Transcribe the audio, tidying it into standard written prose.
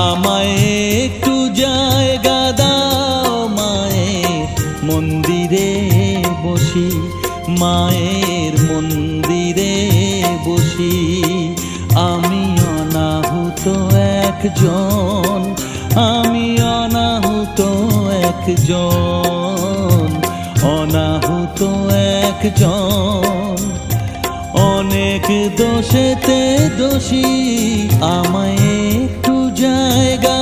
আমায় একটু জায়গা দাও মায়ের মন্দিরে বসি, মায়ের মন্দিরে বসি। আমি অনাহুত একজন, আমি অনাহুত একজন, অনাহুত একজন। অনেক দোষেতে দোষী, আমায় একটু জায়গা